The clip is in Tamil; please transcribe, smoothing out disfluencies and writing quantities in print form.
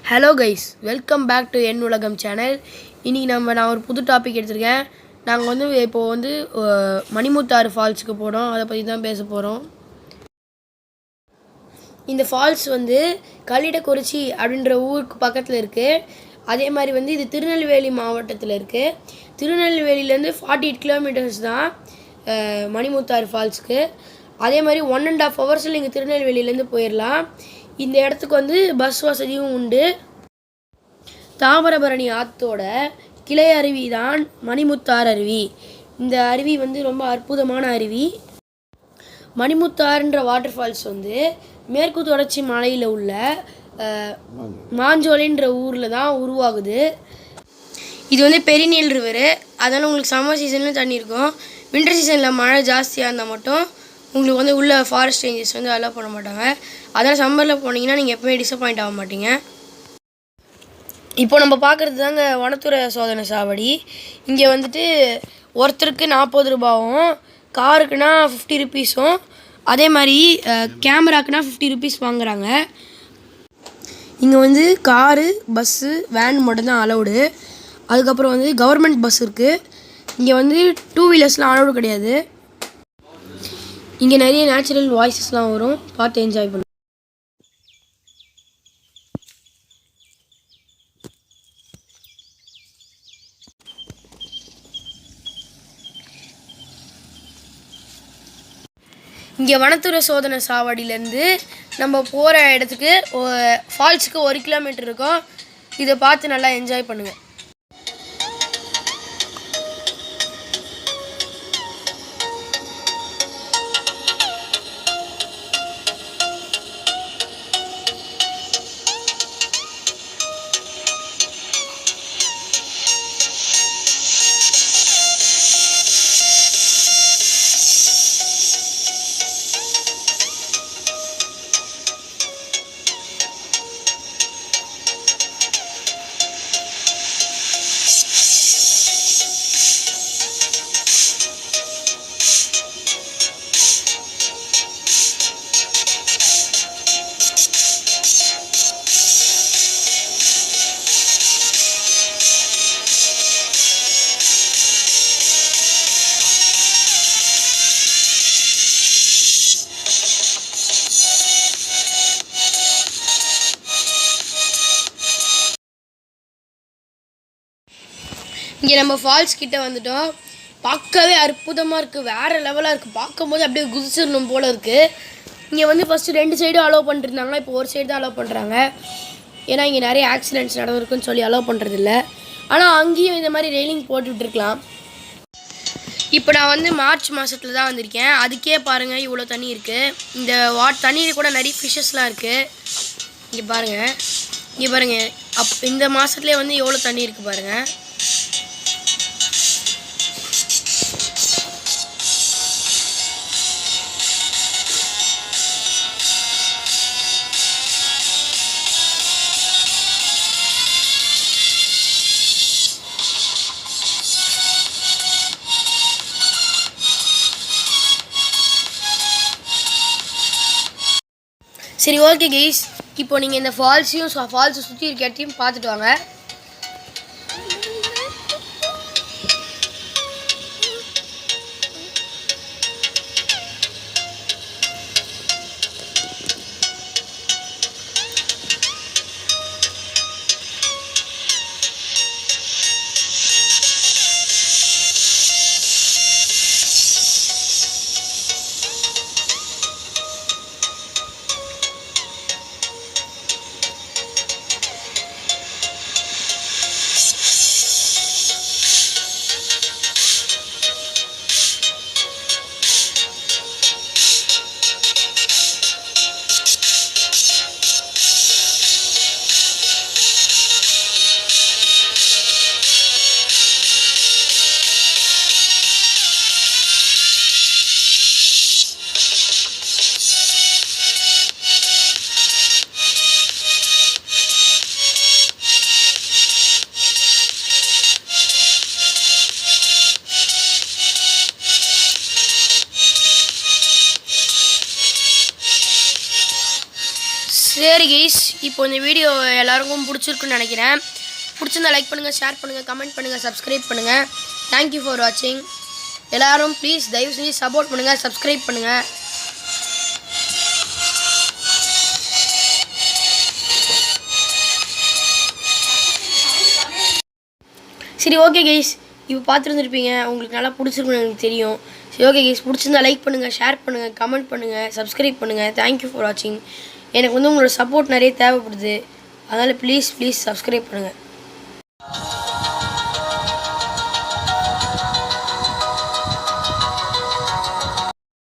Hello guys, welcome back to என் உலகம் சேனல். இன்றைக்கி நான் ஒரு புது டாபிக் எடுத்திருக்கேன். நாங்கள் இப்போது மணிமுத்தாறு ஃபால்ஸுக்கு போகிறோம். அதை பற்றி தான் பேச போகிறோம். இந்த ஃபால்ஸ் கல்லிடக்குறிச்சி அப்படின்ற ஊருக்கு பக்கத்தில் இருக்குது. அதே மாதிரி இது திருநெல்வேலி மாவட்டத்தில் இருக்குது. திருநெல்வேலியிலேருந்து 48 கிலோமீட்டர்ஸ் தான் மணிமுத்தாறு ஃபால்ஸுக்கு. அதே மாதிரி 1.5 ஹவர்ஸில் நீங்கள் திருநெல்வேலியிலேருந்து போயிடலாம். இந்த இடத்துக்கு பஸ் வசதியும் உண்டு. தாமிரபரணி ஆற்றோட கிளை அருவி தான் மணிமுத்தாறு அருவி. இந்த அருவி ரொம்ப அற்புதமான அருவி. மணிமுத்தாறுன்ற வாட்டர் ஃபால்ஸ் மேற்கு தொடர்ச்சி மலையில் உள்ள மாஞ்சோலைன்ற ஊரில் தான் உருவாகுது. இது பெரிநீல் ரிவரு. அதனால் உங்களுக்கு சம்மர் சீசன்லையும் தண்ணி இருக்கும். வின்டர் சீசனில் மழை ஜாஸ்தியாக இருந்தால் மட்டும் உங்களுக்கு உள்ள ஃபாரஸ்ட் ரேஞ்சர்ஸ் அலோவ் பண்ண மாட்டாங்க. அதனால் சம்மரில் போனீங்கன்னா நீங்கள் எப்போவுமே டிசப்பாயிண்ட் ஆக மாட்டீங்க. இப்போ நம்ம பார்க்குறது தாங்க வனத்துறை சோதனை சாவடி. இங்கே ஒருத்தருக்கு 40 ரூபாவும், காருக்குன்னா 50 ருபீஸும், அதே மாதிரி கேமராக்குன்னா 50 ருபீஸ் வாங்குகிறாங்க. இங்கே காரு, பஸ்ஸு, வேன் மட்டும்தான் அலௌடு. அதுக்கப்புறம் கவர்மெண்ட் பஸ் இருக்குது. இங்கே 2 வீலர்ஸ்லாம் அலௌடு கிடையாது. இங்கே நிறைய நேச்சுரல் வாய்ஸஸ்லாம் வரும், பார்த்து என்ஜாய் பண்ணுங்க. இங்கே வனத்துறை சோதனை சாவடியிலேருந்து நம்ம போகிற இடத்துக்கு ஃபால்ஸுக்கு 1 கிலோமீட்டர் இருக்கும். இதை பார்த்து நல்லா என்ஜாய் பண்ணுங்கள். இங்கே நம்ம ஃபால்ஸ் கிட்டே வந்துட்டோம். பார்க்கவே அற்புதமாக இருக்குது, வேறு லெவலாக இருக்குது. பார்க்கும்போது அப்படியே குதிச்சிடணும் போல் இருக்குது. இங்கே ஃபஸ்ட்டு 2 சைடும் அலோவ் பண்ணிருந்தாங்க. இப்போ ஒரு சைடு தான் அலோவ் பண்ணுறாங்க. ஏன்னா இங்கே நிறைய ஆக்சிடென்ட்ஸ் நடந்திருக்குன்னு சொல்லி அலோவ் பண்ணுறதில்ல. ஆனால் அங்கேயும் இந்த மாதிரி ரெயிலிங் போட்டுட்ருக்கலாம். இப்போ நான் மார்ச் மாதத்தில் தான் வந்திருக்கேன். அதுக்கே பாருங்கள் இவ்வளோ தண்ணி இருக்குது. இந்த தண்ணியில் கூட நிறைய ஃபிஷ்ஷஸ்லாம் இருக்குது. இங்கே பாருங்கள் இந்த மாதத்துலேயே எவ்வளோ தண்ணி இருக்குது பாருங்கள். சரி, ஓகே கைஸ், இப்போ நீங்கள் இந்த ஃபால்ஸை சுற்றி இருக்க இடத்தையும் பார்த்துட்டு வாங்க. சரி கைஸ், இப்போ இந்த வீடியோ எல்லாருக்கும் பிடிச்சிருக்குன்னு நினைக்கிறேன். பிடிச்சிருந்தா லைக் பண்ணுங்கள், ஷேர் பண்ணுங்கள், கமெண்ட் பண்ணுங்கள், சப்ஸ்கிரைப் பண்ணுங்கள். தேங்க்யூ ஃபார் வாட்சிங். எல்லோரும் ப்ளீஸ் தயவு செஞ்சு சப்போர்ட் பண்ணுங்கள், சப்ஸ்கிரைப் பண்ணுங்கள். சரி ஓகே கைஸ், இப்போ பார்த்துருந்துருப்பீங்க, உங்களுக்கு நல்லா பிடிச்சிருக்குன்னு எனக்கு தெரியும். சரி ஓகே கைஸ், பிடிச்சிருந்தா லைக் பண்ணுங்கள், ஷேர் பண்ணுங்கள், கமெண்ட் பண்ணுங்கள், சப்ஸ்கிரைப் பண்ணுங்கள். தேங்க்யூ ஃபார் வாட்சிங். எனக்கு வந்து உங்களோட சப்போர்ட் நிறைய தேவைப்படுது. அதனால் ப்ளீஸ் சப்ஸ்கிரைப் பண்ணுங்கள்.